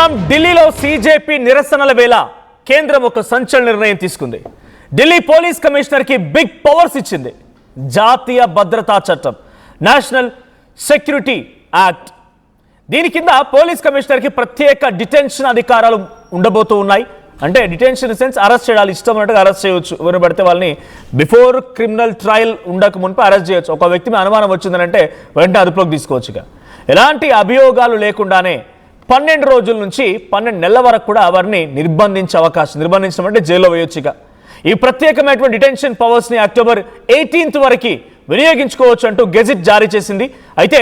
చూస్తున్నాం ఢిల్లీలో సీజేపీ నిరసనల వేళ కేంద్రం ఒక సంచలన నిర్ణయం తీసుకుంది. ఢిల్లీ పోలీస్ కమిషనర్ కి బిగ్ పవర్స్ ఇచ్చింది. జాతీయ భద్రతా చట్టం నేషనల్ సెక్యూరిటీ యాక్ట్ దీని కింద పోలీస్ కమిషనర్ కి ప్రత్యేక డిటెన్షన్ అధికారాలు ఉండబోతూ ఉన్నాయి. అంటే డిటెన్షన్ సెన్స్ అరెస్ట్ చేయాలి, ఇష్టం ఉన్నట్టుగా అరెస్ట్ చేయవచ్చు. ఎవరు పడితే వాళ్ళని బిఫోర్ క్రిమినల్ ట్రయల్ ఉండక మునుపు అరెస్ట్ చేయొచ్చు. ఒక వ్యక్తి మీద అనుమానం వచ్చిందంటే వెంటనే అదుపులోకి తీసుకోవచ్చుగా. ఎలాంటి అభియోగాలు లేకుండానే 12 రోజుల నుంచి 12 నెలల వరకు కూడా వారిని నిర్బంధించడం అంటే జైల్లో వేయొచ్చుగా. ఈ ప్రత్యేకమైనటువంటి డిటెన్షన్ పవర్స్ని అక్టోబర్ 18 వరకు వినియోగించుకోవచ్చు అంటూ గెజిట్ జారీ చేసింది. అయితే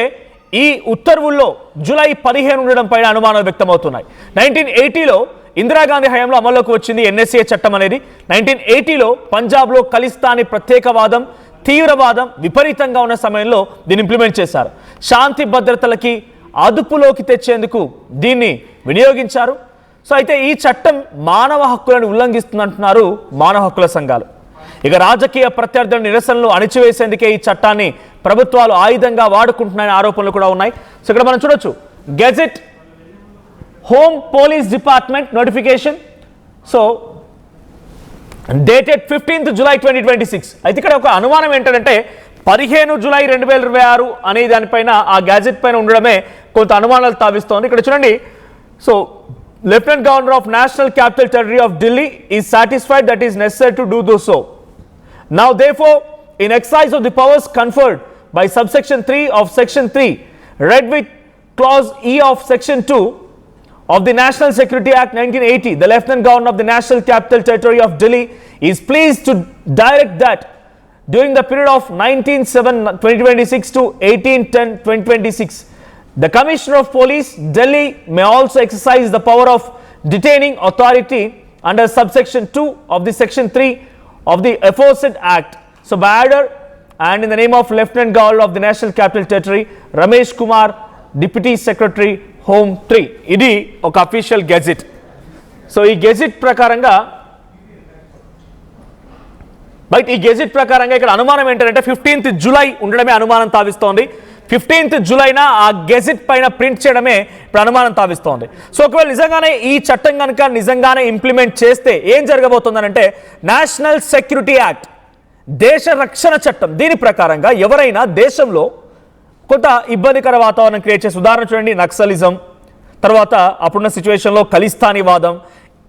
ఈ ఉత్తర్వుల్లో జూలై 15 ఉండడం పైన అనుమానాలు వ్యక్తమవుతున్నాయి. 1980లో ఇందిరాగాంధీ హయాంలో అమల్లోకి వచ్చింది ఎన్ఎస్ఏ చట్టం అనేది. 1980లో పంజాబ్లో ఖలిస్తానీ ప్రత్యేకవాదం, తీవ్రవాదం విపరీతంగా ఉన్న సమయంలో దీన్ని ఇంప్లిమెంట్ చేశారు. శాంతి భద్రతలకి అదుపులోకి తెచ్చేందుకు దీన్ని వినియోగించారు. సో అయితే ఈ చట్టం మానవ హక్కులను ఉల్లంఘిస్తుందంటున్నారు మానవ హక్కుల సంఘాలు. ఇక రాజకీయ ప్రత్యర్థుల నిరసనలు అణిచివేసేందుకే ఈ చట్టాన్ని ప్రభుత్వాలు ఆయుధంగా వాడుకుంటున్నాయనే ఆరోపణలు కూడా ఉన్నాయి. సో ఇక్కడ మనం చూడొచ్చు gazette home police department notification. So dated 15th July 2026. అయితే ఇక్కడ ఒక అనుమానం ఏంటంటే 15 జూలై 2026 అనే దానిపైన ఆ గ్యాజెట్ పైన ఉండడమే కొంత అనుమానాలు తావిస్తోంది. ఇక్కడ చూడండి. So lieutenant governor of national capital territory of Delhi is satisfied that is necessary to do so. Now therefore in exercise of the powers conferred by subsection 3 of section 3 read with clause E of section 2 of the National Security Act 1980, the Lieutenant Governor of the National Capital Territory of Delhi is pleased to direct that during the period of 19/7/2026 to 18/10/2026, the Commissioner of Police, Delhi, may also exercise the power of detaining authority under subsection 2 of the section 3 of the aforesaid Act. So by order and in the name of Lieutenant Governor of the National Capital Territory, Ramesh Kumar, Deputy Secretary, Home 3. ఇది ఒక official gazette. So ఈ gazette ప్రకారంగా ఇక్కడ అనుమానం ఏంటంటే 15th July ఉండడమే అనుమానం తావిస్తోంది. 15th జూలైన ఆ గెజిట్ పైన ప్రింట్ చేయడమే ఇప్పుడు అనుమానం తావిస్తోంది. సో ఒకవేళ నిజంగానే ఈ చట్టం కనుక నిజంగానే ఇంప్లిమెంట్ చేస్తే ఏం జరగబోతుందనంటే నేషనల్ సెక్యూరిటీ యాక్ట్, దేశ రక్షణ చట్టం, దీని ప్రకారంగా ఎవరైనా దేశంలో కొంత ఇబ్బందికర వాతావరణం క్రియేట్ చేసి, ఉదాహరణ చూడండి నక్సలిజం, తర్వాత అప్పుడున్న సిచ్యువేషన్లో ఖలిస్తానీవాదం,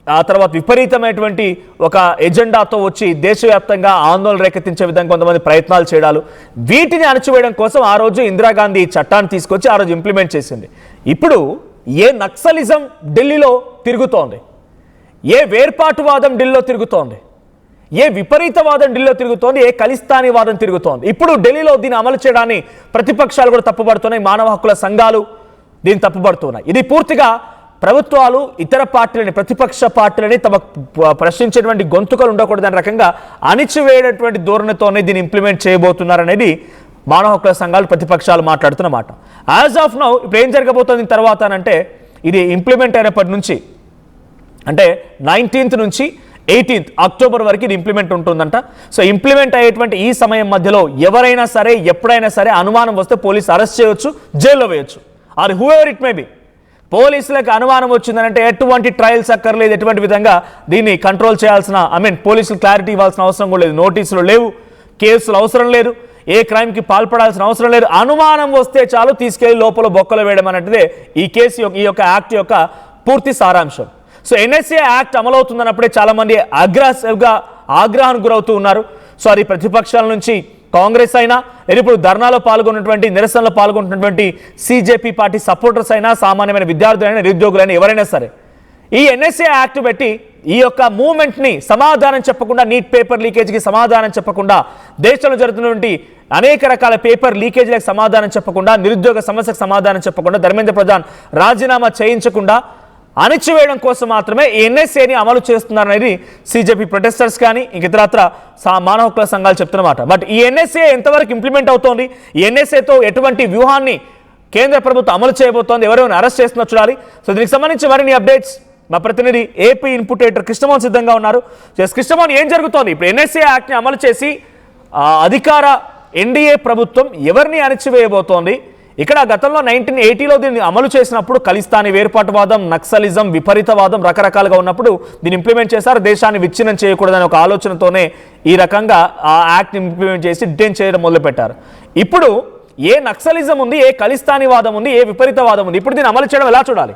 ఆ తర్వాత విపరీతమైనటువంటి ఒక ఎజెండాతో వచ్చి దేశవ్యాప్తంగా ఆందోళన రేకెత్తించే విధంగా కొంతమంది ప్రయత్నాలు చేయడాలు, వీటిని అణచివేయడం కోసం ఆ రోజు ఇందిరాగాంధీ చట్టాన్ని తీసుకొచ్చి ఆ రోజు ఇంప్లిమెంట్ చేసింది. ఇప్పుడు ఏ నక్సలిజం ఢిల్లీలో తిరుగుతోంది, ఏ వేర్పాటువాదం ఢిల్లీలో తిరుగుతోంది, ఏ విపరీతవాదం ఢిల్లీలో తిరుగుతోంది, ఏ ఖలిస్తానీ వాదం తిరుగుతోంది. ఇప్పుడు ఢిల్లీలో దీన్ని అమలు చేయడాన్ని ప్రతిపక్షాలు కూడా తప్పుపడుతున్నాయి, మానవ హక్కుల సంఘాలు దీన్ని తప్పుపడుతున్నాయి. ఇది పూర్తిగా ప్రభుత్వాలు ఇతర పార్టీలని, ప్రతిపక్ష పార్టీలని తమ ప్రశ్నించేటువంటి గొంతుకలు ఉండకూడదని రకంగా అణిచివేయనటువంటి ధోరణితోనే దీన్ని ఇంప్లిమెంట్ చేయబోతున్నారనేది మానవ హక్కుల సంఘాలు, ప్రతిపక్షాలు మాట్లాడుతున్నమాట. యాజ్ ఆఫ్ నౌ ఇప్పుడు ఏం జరగబోతుంది తర్వాత అంటే, ఇది ఇంప్లిమెంట్ అయినప్పటి నుంచి అంటే 19th నుంచి 18th అక్టోబర్ వరకు ఇది ఇంప్లిమెంట్ ఉంటుందంట. సో ఇంప్లిమెంట్ అయ్యేటువంటి ఈ సమయం మధ్యలో ఎవరైనా సరే ఎప్పుడైనా సరే అనుమానం వస్తే పోలీసు అరెస్ట్ చేయొచ్చు, జైల్లో వేయొచ్చు, or whoever it may be. పోలీసులకు అనుమానం వచ్చిందనంటే ఎటువంటి ట్రయల్స్ అక్కర్లేదు, ఎటువంటి విధంగా దీన్ని కంట్రోల్ చేయాల్సిన పోలీసులు క్లారిటీ ఇవ్వాల్సిన అవసరం కూడా లేదు, నోటీసులు లేవు, కేసులు అవసరం లేదు, ఏ క్రైమ్కి పాల్పడాల్సిన అవసరం లేదు. అనుమానం వస్తే చాలు తీసుకెళ్లి లోపల బొక్కలు వేయడం అనేటిదే ఈ యొక్క యాక్ట్ యొక్క పూర్తి సారాంశం. సో ఎన్ఎస్ఏ యాక్ట్ అమలవుతుందన్నప్పుడే చాలామంది ఆగ్రహానికి గురవుతూ ఉన్నారు. సో అది ప్రతిపక్షాల నుంచి కాంగ్రెస్ అయినా, ఇప్పుడు ధర్నాలో పాల్గొన్నటువంటి, నిరసనలో పాల్గొంటున్నటువంటి సిజేపీ పార్టీ సపోర్టర్స్ అయినా, సామాన్యమైన విద్యార్థులైనా, నిరుద్యోగులైనా, ఎవరైనా సరే ఈ ఎన్ఎస్ఏ యాక్ట్ పెట్టి ఈ యొక్క మూవ్మెంట్ని సమాధానం చెప్పకుండా, నీట్ పేపర్ లీకేజ్కి సమాధానం చెప్పకుండా, దేశంలో జరుగుతున్నటువంటి అనేక రకాల పేపర్ లీకేజీలకు సమాధానం చెప్పకుండా, నిరుద్యోగ సమస్యకు సమాధానం చెప్పకుండా, ధర్మేంద్ర ప్రధాన్ రాజీనామా చేయించకుండా అణిచివేయడం కోసం మాత్రమే ఎన్ఎస్ఏని అమలు చేస్తున్నారనేది సిజేపీ ప్రొటెస్టర్స్ కానీ ఇంక ఇతరత్ర మానవ హక్కుల సంఘాలు చెప్తున్నమాట. బట్ ఈ ఎన్ఎస్ఏ ఎంతవరకు ఇంప్లిమెంట్ అవుతోంది, ఈ ఎన్ఎస్ఏతో ఎటువంటి వ్యూహాన్ని కేంద్ర ప్రభుత్వం అమలు చేయబోతోంది, ఎవరైనా అరెస్ట్ చేస్తున్నా చూడాలి. సో దీనికి సంబంధించి మరిన్ని అప్డేట్స్ మా ప్రతినిధి ఏపీ ఇన్పుట్ ఎడిటర్ కృష్ణమోహన్ సిద్ధంగా ఉన్నారు. కృష్ణమోహన్, ఏం జరుగుతోంది ఇప్పుడు? ఎన్ఎస్ఏ యాక్ట్ని అమలు చేసి అధికార ఎన్డీఏ ప్రభుత్వం ఎవరిని అణిచివేయబోతోంది, ఇక్కడ గతంలో 1980లో దీన్ని అమలు చేసినప్పుడు ఖలిస్తానీ వేర్పాటువాదం, నక్సలిజం, విపరీతవాదం రకరకాలుగా ఉన్నప్పుడు దీన్ని ఇంప్లిమెంట్ చేశారు. దేశాన్ని విచ్ఛిన్నం చేయకూడదనే ఒక ఆలోచనతోనే ఈ రకంగా ఆ యాక్ట్ ఇంప్లిమెంట్ చేసి డిటైన్ చేయడం మొదలుపెట్టారు. ఇప్పుడు ఏ నక్సలిజం ఉంది, ఏ ఖలిస్తానీ వాదం ఉంది, ఏ విపరీతవాదం ఉంది, ఇప్పుడు దీన్ని అమలు చేయడం ఎలా చూడాలి?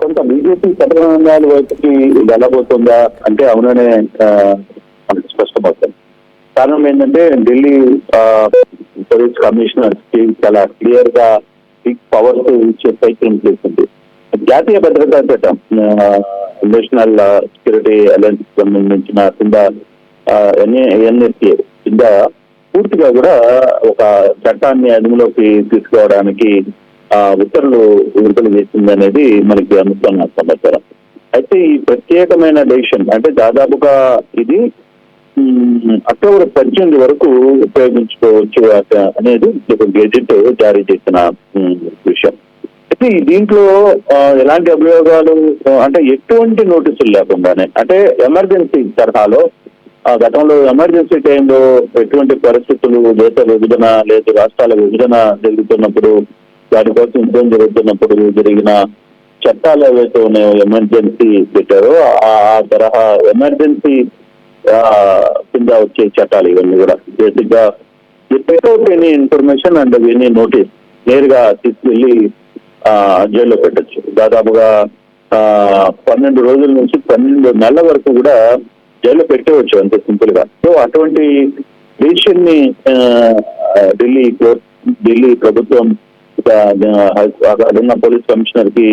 కొంత బీజేపీ పట్టణాల వైపుకి వెళ్ళబోతుందా అంటే అవుననే మనకు స్పష్టమవుతుంది. కారణం ఏంటంటే ఢిల్లీ పోలీస్ కమిషనర్ కి చాలా క్లియర్ గా బిగ్ పవర్స్ ఇచ్చే ప్రయత్నం చేస్తుంది. జాతీయ భద్రతా చట్టం, నేషనల్ సెక్యూరిటీ అలయన్స్ సంబంధించిన కింద ఎన్ఎస్ఏ కింద పూర్తిగా కూడా ఒక చట్టాన్ని అదుపులోకి తీసుకోవడానికి ఉత్తర్వులు విడుదల చేసింది అనేది మనకి అందుతున్న సమాచారం. అయితే ఈ ప్రత్యేకమైన డెసిషన్ అంటే దాదాపుగా ఇది అక్టోబర్ 18 వరకు ఉపయోగించుకోవచ్చు అనేది ఒక గెజెట్ జారీ చేసిన విషయం. అయితే దీంట్లో ఎలాంటి అభియోగాలు అంటే ఎటువంటి నోటీసులు లేకుండానే అంటే ఎమర్జెన్సీ తరహాలో గతంలో ఎమర్జెన్సీ టైంలో ఎటువంటి పరిస్థితులు, దేశ విభజన లేదు రాష్ట్రాల విభజన జరుగుతున్నప్పుడు దానికోసం యుద్ధం జరుగుతున్నప్పుడు జరిగిన చట్టాలు ఏవైతే ఉన్నాయో ఎమర్జెన్సీ పెట్టారో ఆ తరహా ఎమర్జెన్సీ కింద వచ్చే చట్టాలు ఇవన్నీ కూడా బేసిక్ గా without any information and any notice నేరుగా తీసుకెళ్లి జైల్లో పెట్టచ్చు. దాదాపుగా 12 రోజుల నుంచి 12 నెలల వరకు కూడా జైల్లో పెట్టవచ్చు అంతే సింపుల్ గా. సో అటువంటి డిసిషన్ ని ఢిల్లీ ప్రభుత్వం అదన్న పోలీస్ కమిషనర్ కి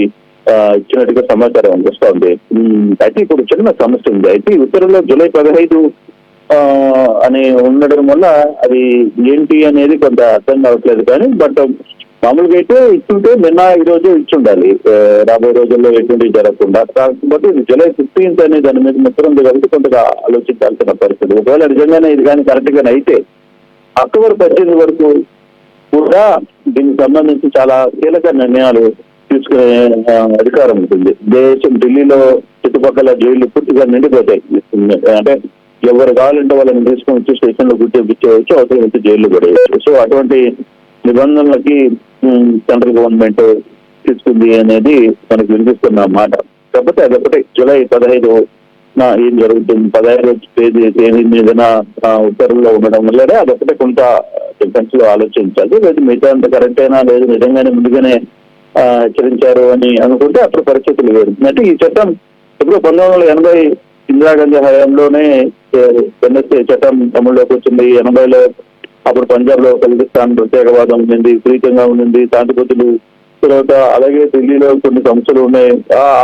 ఇచ్చినట్టుగా సమాచారం వస్తుంది. అయితే ఇప్పుడు చిన్న సమస్య ఉంది. అయితే ఉత్తర్వులో జూలై 15 అని ఉండడం వల్ల అది ఏంటి అనేది కొంత అర్థం కావట్లేదు. కానీ బట్ మామూలుగా అయితే ఇచ్చుంటే నిన్న ఈ రోజు ఇచ్చుండాలి, రాబోయే రోజుల్లో ఎటువంటి జరగకుండా. కాకపోతే ఇది జూలై 15 అనే దాని మీద ముత్తరం ఉంది కాబట్టి కొంతగా ఆలోచించాల్సిన పరిస్థితి. ఒకవేళ నిజంగానే ఇది కానీ కరెక్ట్ గానే అయితే అక్టోబర్ 18 వరకు కూడా దీనికి సంబంధించి చాలా కీలక నిర్ణయాలు తీసుకునే అధికారం ఉంటుంది. ఢిల్లీలో చుట్టుపక్కల జైళ్లు పూర్తిగా నిండిపోతాయి. అంటే ఎవరు కావాలంటే వాళ్ళని తీసుకొని వచ్చి స్టేషన్ లో కూర్చోబెట్టవచ్చు, అవసరం వచ్చి జైల్లో పడేయచ్చు. సో అటువంటి నిబంధనలకి సెంట్రల్ గవర్నమెంట్ తీసుకుంది అనేది మనకు వినిపిస్తున్న మాట. కాకపోతే అదొకటి జూలై 15 ఏం జరుగుతుంది 15 తేదీ మీదన ఉత్తర్వుల్లో ఉండడం వల్లనే అదొకటే కొంత డిఫెన్స్ లో ఆలోచించాలి. లేదు మిగతా అంత కరెక్ట్ అయినా లేదు నిజంగానే ముందుగానే హెచ్చరించారు అని అనుకుంటే అప్పుడు పరిస్థితులు వేరు. అంటే ఈ చట్టం ఇప్పుడు 1980 ఇందిరాగాంధీ హయాంలోనే ఎన్ఎస్ఏ చట్టం అమల్లోకి వచ్చింది. 80లో అప్పుడు పంజాబ్ లో ఖలిస్తాన్ ప్రత్యేకవాదం ఉండింది, విపరీతంగా ఉండింది, శాంతిపతులు తర్వాత అలాగే ఢిల్లీలో కొన్ని సమస్యలు ఉన్నాయి.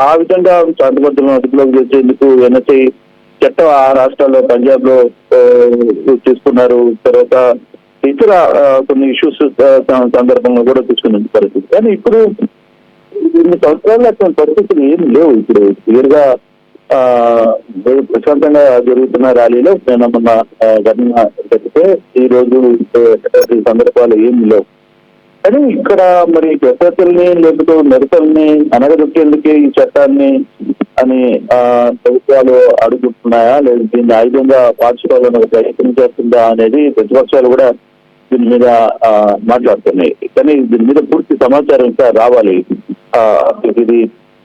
ఆ విధంగా శాంతిపతులను అదుపులోకి తెచ్చేందుకు ఎన్ఎస్ఐ చట్టం ఆ రాష్ట్రాల్లో పంజాబ్ లో తీసుకున్నారు. తర్వాత ఇతర కొన్ని ఇష్యూస్ సందర్భంగా కూడా తీసుకున్న పరిస్థితి. కానీ ఇప్పుడు 2 సంవత్సరాలు అటువంటి పరిస్థితులు ఏమి లేవు. ఇప్పుడు క్లియర్ గా ప్రశాంతంగా జరుగుతున్న ర్యాలీలో మొన్న ఘటన జరిగితే ఈ రోజు సందర్భాలు ఏమి లేవు. కానీ ఇక్కడ మరి గెసతుల్ని లేకపోతే నిరసనల్ని అనగదొక్కేందుకే ఈ చట్టాన్ని అని ప్రభుత్వాలు అడుగుతున్నాయా లేదా దీన్ని ఆయుధంగా మార్చుకోవాలని ప్రయత్నం చేస్తుందా అనేది ప్రతిపక్షాలు కూడా దీని మీద మాట్లాడుతున్నాయి. కానీ దీని మీద పూర్తి సమాచారం ఇంకా రావాలి. ఇది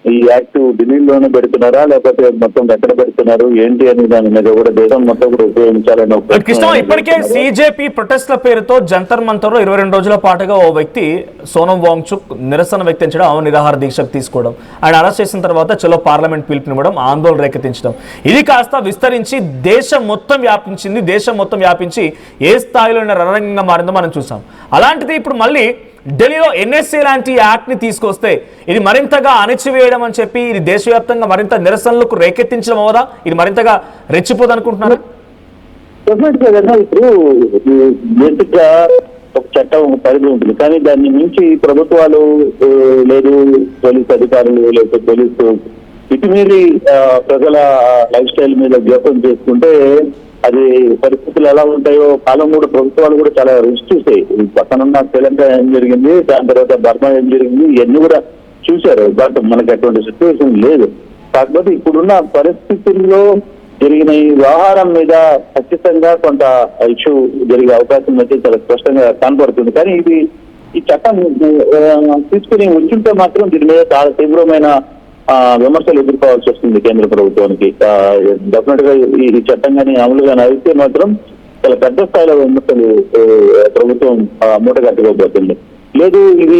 ఈ యాక్ట్ ఢిల్లీలోనే పెడుతున్నారా లేకపోతే మొత్తం ఎక్కడ పెడుతున్నారు ఏంటి అని దాని మీద కూడా దేశం మొత్తం కూడా ఉపయోగించాలని. ఇప్పటికే సిజేపీ ప్రొటెస్ట్ల పేరుతో జంతర్ మంతర్ లో 22 రోజుల పాటుగా ఓ వ్యక్తి సోనం వాంగ్చుక్ నిరసన వ్యక్తించడం, ఆమె నిరాహార దీక్షకు తీసుకోవడం, ఆయన అరెస్ట్ చేసిన తర్వాత చలో పార్లమెంట్ పిలుపునివ్వడం, ఆందోళన రేకెత్తించడం, ఇది కాస్త విస్తరించి దేశం మొత్తం వ్యాపించి ఏ స్థాయిలో రణరంగంగా మారిందో మనం చూసాం. అలాంటిది ఇప్పుడు మళ్ళీ ఢిల్లీలో ఎన్ఎస్ఏ లాంటి యాక్ట్ ని తీసుకొస్తే ఇది మరింతగా అణచివేయడం అని చెప్పి ఇది దేశవ్యాప్తంగా మరింత నిరసనలకు రేకెత్తించడం అవదా? ఇది మరింతగా రెచ్చిపోదు అనుకుంటున్నారు. ఇప్పుడు బేసిక్ గా ఒక చట్టం పరిధి ఉంటుంది, కానీ దాన్ని మించి ప్రభుత్వాలు లేదు పోలీసు అధికారులు లేకపోతే పోలీసు ఇటుమీరి ప్రజల లైఫ్ స్టైల్ మీద జోక్యం చేసుకుంటే అది పరిస్థితులు ఎలా ఉంటాయో కాలం కూడా ప్రభుత్వాలు కూడా చాలా రిస్క్ చూసాయి. పక్కనున్న శ్రీలంక ఏం జరిగింది, దాని తర్వాత బర్మా ఏం జరిగింది, ఇవన్నీ కూడా చూశారు. బట్ మనకి అటువంటి సిచ్యువేషన్ లేదు. కాకపోతే ఇప్పుడున్న పరిస్థితుల్లో జరిగిన ఈ వ్యవహారం మీద ఖచ్చితంగా కొంత ఇష్యూ జరిగే అవకాశం అయితే చాలా స్పష్టంగా కనపడుతుంది. కానీ ఈ చట్టం తీసుకుని ఉంచుంటే మాత్రం దీని మీద చాలా తీవ్రమైన విమర్శలు ఎదుర్కోవాల్సి వస్తుంది కేంద్ర ప్రభుత్వానికి. డెఫినెట్ గా ఈ చట్టం కానీ అమలుగా అయితే మాత్రం చాలా పెద్ద స్థాయిలో విమర్శలు ప్రభుత్వం మూటగట్టుకోబోతుంది. లేదు ఇది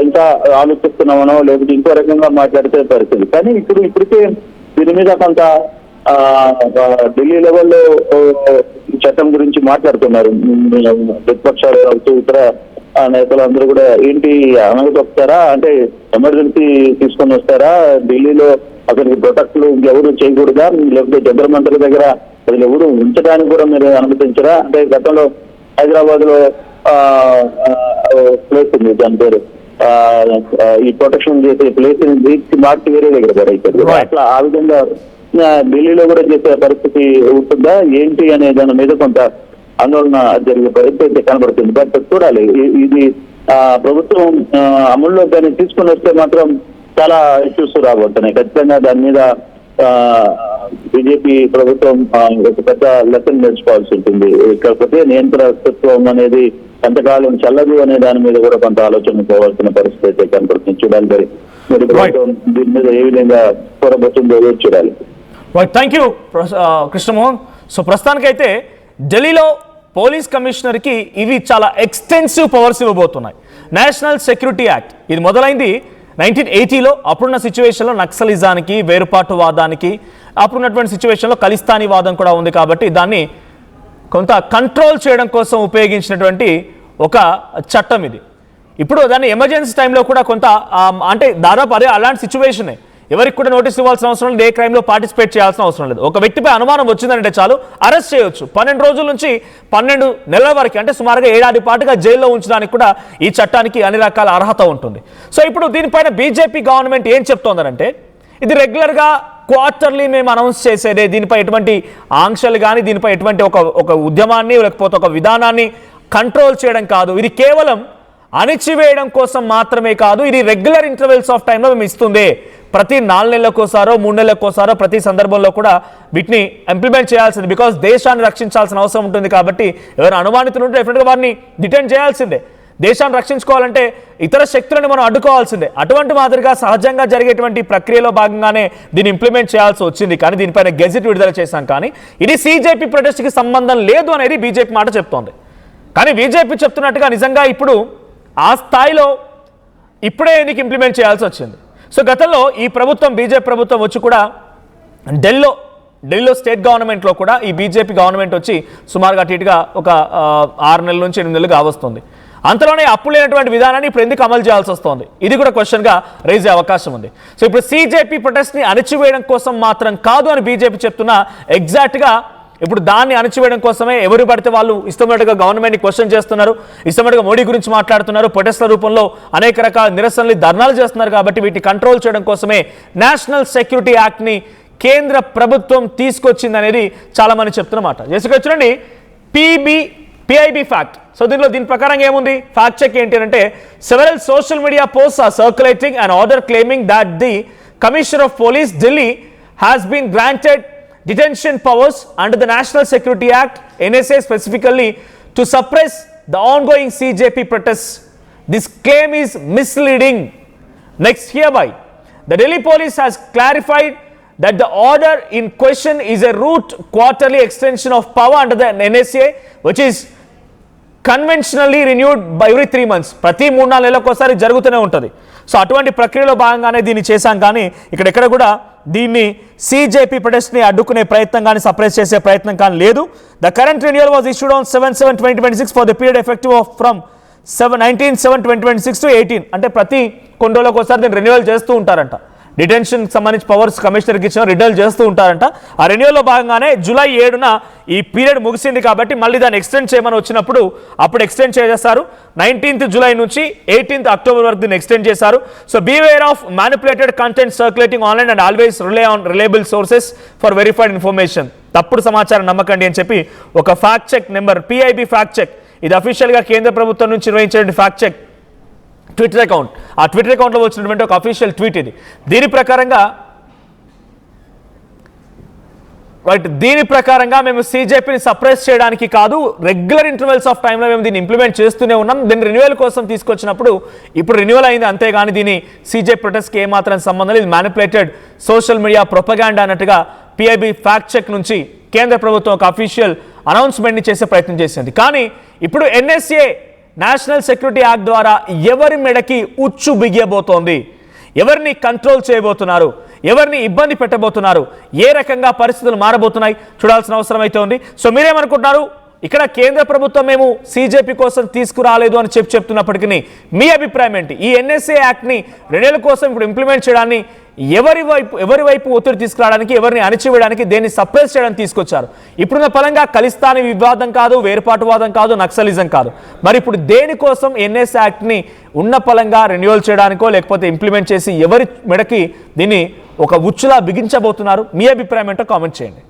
ఇంకా ఆలోచిస్తున్నామనో లేకపోతే ఇంకో రకంగా మాట్లాడితే పరిస్థితి. కానీ ఇప్పటికే దీని మీద కొంత ఢిల్లీ లెవెల్లో ఈ చట్టం గురించి మాట్లాడుతున్నారు. ప్రతిపక్షాలు కావచ్చు ఇతర నేతలు అందరూ కూడా ఏంటి అమలుకి వస్తారా, అంటే ఎమర్జెన్సీ తీసుకొని వస్తారా, ఢిల్లీలో అతనికి ప్రొటెక్ట్లు ఎవరు చేయకూడదా, లేకపోతే జంతర్ మంతర్ దగ్గర అసలు ఎవరు ఉంచడానికి కూడా మీరు అనుమతించరా? అంటే గతంలో హైదరాబాద్ లో ప్లేస్ ఉంది, దాని పేరు ఈ ప్రొటెక్షన్ చేసే ప్లేస్ మార్చి వేరే దగ్గర పడైతుంది. అట్లా ఆ విధంగా ఢిల్లీలో కూడా చేసే పరిస్థితి ఉంటుందా ఏంటి అనే దాని మీద కొంత ఆందోళన జరిగే పరిస్థితి కనబడుతుంది. బట్ చూడాలి, ఇది ప్రభుత్వం అమల్లో దాన్ని తీసుకుని వస్తే మాత్రం చాలా ఇష్యూస్ రాబోతున్నాయి. ఖచ్చితంగా దాని మీద బీజేపీ ప్రభుత్వం ఒక పెద్ద లెసన్ నేర్చుకోవాల్సి ఉంటుంది. కాకపోతే నియంత్రణత్వం అనేది ఎంతకాలం చల్లదు అనే దాని మీద కూడా కొంత ఆలోచన పోవాల్సిన పరిస్థితి అయితే కనపడుతుంది. చూడాలి మరి ప్రభుత్వం దీని మీద ఏ విధంగా పోరాడుతుందో చూడాలి. Thank you Krishnamohan. సో ప్రస్తుతానికైతే ఢిల్లీలో పోలీస్ కమిషనర్కి ఇవి చాలా ఎక్స్టెన్సివ్ పవర్స్ ఇవ్వబోతున్నాయి. నేషనల్ సెక్యూరిటీ యాక్ట్ ఇది మొదలైంది 1980లో. అప్పుడున్న సిచ్యువేషన్లో నక్సలిజానికి, వేరుపాటువాదానికి, అప్పుడున్నటువంటి సిచ్యువేషన్లో ఖలిస్తానీ వాదం కూడా ఉంది. కాబట్టి దాన్ని కొంత కంట్రోల్ చేయడం కోసం ఉపయోగించినటువంటి ఒక చట్టం ఇది. ఇప్పుడు దాన్ని ఎమర్జెన్సీ టైంలో కూడా కొంత అంటే దాదాపు అలాంటి సిచ్యువేషనే. ఎవరికి కూడా నోటీస్ ఇవ్వాల్సిన అవసరం లేదు, ఏ క్రైమ్లో పార్టిసిపేట్ చేయాల్సిన అవసరం లేదు. ఒక వ్యక్తిపై అనుమానం వచ్చిందంటే చాలు అరెస్ట్ చేయొచ్చు. 12 రోజుల నుంచి 12 నెలల వరకు, అంటే సుమారుగా 7 ఏళ్ల పాటుగా జైల్లో ఉంచడానికి కూడా ఈ చట్టానికి అన్ని రకాల అర్హత ఉంటుంది. సో ఇప్పుడు దీనిపైన బీజేపీ గవర్నమెంట్ ఏం చెప్తోందంటే ఇది రెగ్యులర్గా క్వార్టర్లీ మేము అనౌన్స్ చేసేదే, దీనిపై ఎటువంటి ఆంక్షలు కానీ దీనిపై ఎటువంటి ఒక ఉద్యమాన్ని లేకపోతే ఒక విధానాన్ని కంట్రోల్ చేయడం కాదు, ఇది కేవలం అణిచివేయడం కోసం మాత్రమే కాదు, ఇది రెగ్యులర్ ఇంటర్వెల్స్ ఆఫ్ టైంలో మేము ఇస్తుంది. ప్రతి 4 నెలలకోసారో 3 నెలలకోసారో ప్రతి సందర్భంలో కూడా వీటిని ఇంప్లిమెంట్ చేయాల్సింది. బికాస్ దేశాన్ని రక్షించాల్సిన అవసరం ఉంటుంది. కాబట్టి ఎవరు అనుమానితులు ఉంటే డెఫినెట్గా వారిని డిటైన్ చేయాల్సిందే. దేశాన్ని రక్షించుకోవాలంటే ఇతర శక్తులను మనం అడ్డుకోవాల్సిందే. అటువంటి మాదిరిగా సహజంగా జరిగేటువంటి ప్రక్రియలో భాగంగానే దీన్ని ఇంప్లిమెంట్ చేయాల్సి వచ్చింది. కానీ దీనిపైన గెజిట్ విడుదల చేశాం. కానీ ఇది సిజేపీ ప్రొటెస్ట్కి సంబంధం లేదు అనేది బీజేపీ మాట చెప్తోంది. కానీ బీజేపీ చెప్తున్నట్టుగా నిజంగా ఇప్పుడు ఆ స్థాయిలో ఇప్పుడే నీకు ఇంప్లిమెంట్ చేయాల్సి వచ్చింది. సో గతంలో ఈ ప్రభుత్వం బీజేపీ ప్రభుత్వం వచ్చి కూడా ఢిల్లీలో స్టేట్ గవర్నమెంట్లో కూడా ఈ బీజేపీ గవర్నమెంట్ వచ్చి సుమారుగా అటు ఇటుగా ఒక 6 నెలల నుంచి 8 నెలలు కావస్తుంది. అంతలోనే అప్పు లేనటువంటి విధానాన్ని ఇప్పుడు ఎందుకు అమలు చేయాల్సి వస్తుంది, ఇది కూడా క్వశ్చన్గా రైజ్ అయ్యే అవకాశం ఉంది. సో ఇప్పుడు సిజేపీ ప్రొటెస్ట్ని అణచివేయడం కోసం మాత్రం కాదు అని బీజేపీ చెప్తున్నా ఎగ్జాక్ట్గా ఇప్పుడు దాన్ని అణచివేయడం కోసమే ఎవరు పడితే వాళ్ళు ఇష్టమైనట్టుగా గవర్నమెంట్ని క్వశ్చన్ చేస్తున్నారు, ఇష్టమైనట్టుగా మోడీ గురించి మాట్లాడుతున్నారు, ప్రొటెస్ట్ల రూపంలో అనేక రకాల నిరసనలు ధర్నాలు చేస్తున్నారు. కాబట్టి వీటిని కంట్రోల్ చేయడం కోసమే నేషనల్ సెక్యూరిటీ యాక్ట్ని కేంద్ర ప్రభుత్వం తీసుకొచ్చిందనేది చాలా మంది చెప్తున్నమాట. చేసుకొచ్చి చూడండి పిఐబి ఫ్యాక్ట్. సో దీని ప్రకారం ఏముంది, ఫ్యాక్ట్ చెక్ ఏంటి అంటే several social media posts are circulating and order claiming that the commissioner of police Delhi has been granted detention powers under the National Security Act, NSA specifically, to suppress the ongoing CJP protests. This claim is misleading. Next, hereby, the Delhi police has clarified that the order in question is a root quarterly extension of power under the NSA, which is conventionally renewed by every 3 months. ప్రతి 3-4 నెలలకోసారి జరుగుతూనే ఉంటుంది. So అటువంటి ప్రక్రియలో భాగంగానే దీన్ని చేశాం. కానీ ఎక్కడ కూడా దీన్ని సిజేపీ ప్రొటెస్ట్ని అడ్డుకునే ప్రయత్నం కానీ సప్రెస్ చేసే ప్రయత్నం కానీ లేదు. The current renewal was issued on 7/7/2026 for the period effective of from 19/7/2026 to 18. అంటే ప్రతి కొన్ని రోజులకోసారి దీన్ని రెన్యువల్ చేస్తూ ఉంటారంట. డిటెన్షన్ సంబంధించి పవర్స్ కమిషనర్కి ఇచ్చిన రిటైల్ చేస్తూ ఉంటారంట. ఆ రెన్యువల్లో భాగంగానే జూలై 7న ఈ పీరియడ్ ముగిసింది. కాబట్టి మళ్ళీ దాన్ని ఎక్స్టెండ్ చేయమని వచ్చినప్పుడు అప్పుడు ఎక్స్టెండ్ చేసేస్తారు. 19th జూలై నుంచి 18th అక్టోబర్ వరకు దీన్ని ఎక్స్టెండ్ చేశారు. So beware of manipulated content circulating online and always rely on reliable sources for verified information. తప్పుడు సమాచారం నమ్మకండి అని చెప్పి ఒక fact check number PIB fact check, ఇది అఫీషియల్గా కేంద్ర ప్రభుత్వం నుంచి నిర్వహించిన ఫ్యాక్ట్ చెక్ ట్విట్టర్ అకౌంట్. ఆ ట్విట్టర్ అకౌంట్లో వచ్చినటువంటి ఒక అఫీషియల్ ట్వీట్ ఇది. దీని ప్రకారంగా రైట్, దీని ప్రకారంగా మేము సీజేపీని సప్రెస్ చేయడానికి కాదు, రెగ్యులర్ ఇంటర్వెల్స్ ఆఫ్ టైంలో మేము దీన్ని ఇంప్లిమెంట్ చేస్తూనే ఉన్నాం. దీన్ని రెన్యువల్ కోసం తీసుకొచ్చినప్పుడు ఇప్పుడు రెన్యువల్ అయింది, అంతేగాని దీని సీజే ప్రొటెస్ట్కి ఏమాత్రం సంబంధం లేదు, ఇది మ్యానిపులేటెడ్ సోషల్ మీడియా ప్రొపగాండా అన్నట్టుగా పిఐబి ఫ్యాక్ట్ చెక్ నుంచి కేంద్ర ప్రభుత్వం ఒక అఫీషియల్ అనౌన్స్మెంట్ని చేసే ప్రయత్నం చేసింది. కానీ ఇప్పుడు ఎన్ఎస్ఏ నేషనల్ సెక్యూరిటీ యాక్ట్ ద్వారా ఎవరి మెడకి ఉచ్చు బిగియబోతోంది, ఎవరిని కంట్రోల్ చేయబోతున్నారు, ఎవరిని ఇబ్బంది పెట్టబోతున్నారు, ఏ రకంగా పరిస్థితులు మారబోతున్నాయి చూడాల్సిన అవసరం అయితే ఉంది. సో మీరేమనుకుంటున్నారు? ఇక్కడ కేంద్ర ప్రభుత్వం మేము సీజేపీ కోసం తీసుకురాలేదు అని చెప్తున్నప్పటికీ మీ అభిప్రాయం ఏంటి? ఈ ఎన్ఎస్ఏ యాక్ట్ని రెన్యువల్ కోసం ఇప్పుడు ఇంప్లిమెంట్ చేయడాన్ని ఎవరి వైపు ఒత్తిడి తీసుకురావడానికి, ఎవరిని అణిచివేయడానికి, దేన్ని సప్రెస్ చేయడానికి తీసుకొచ్చారు? ఇప్పుడున్న పరంగా ఖలిస్తానీ వివాదం కాదు, వేరుపాటువాదం కాదు, నక్సలిజం కాదు, మరి ఇప్పుడు దేనికోసం ఎన్ఎస్ఏ యాక్ట్ని ఉన్న పరంగా రెన్యువల్ చేయడానికో లేకపోతే ఇంప్లిమెంట్ చేసి ఎవరి మెడకి దీన్ని ఒక ఉచ్చులా బిగించబోతున్నారు? మీ అభిప్రాయం ఏంటో కామెంట్ చేయండి.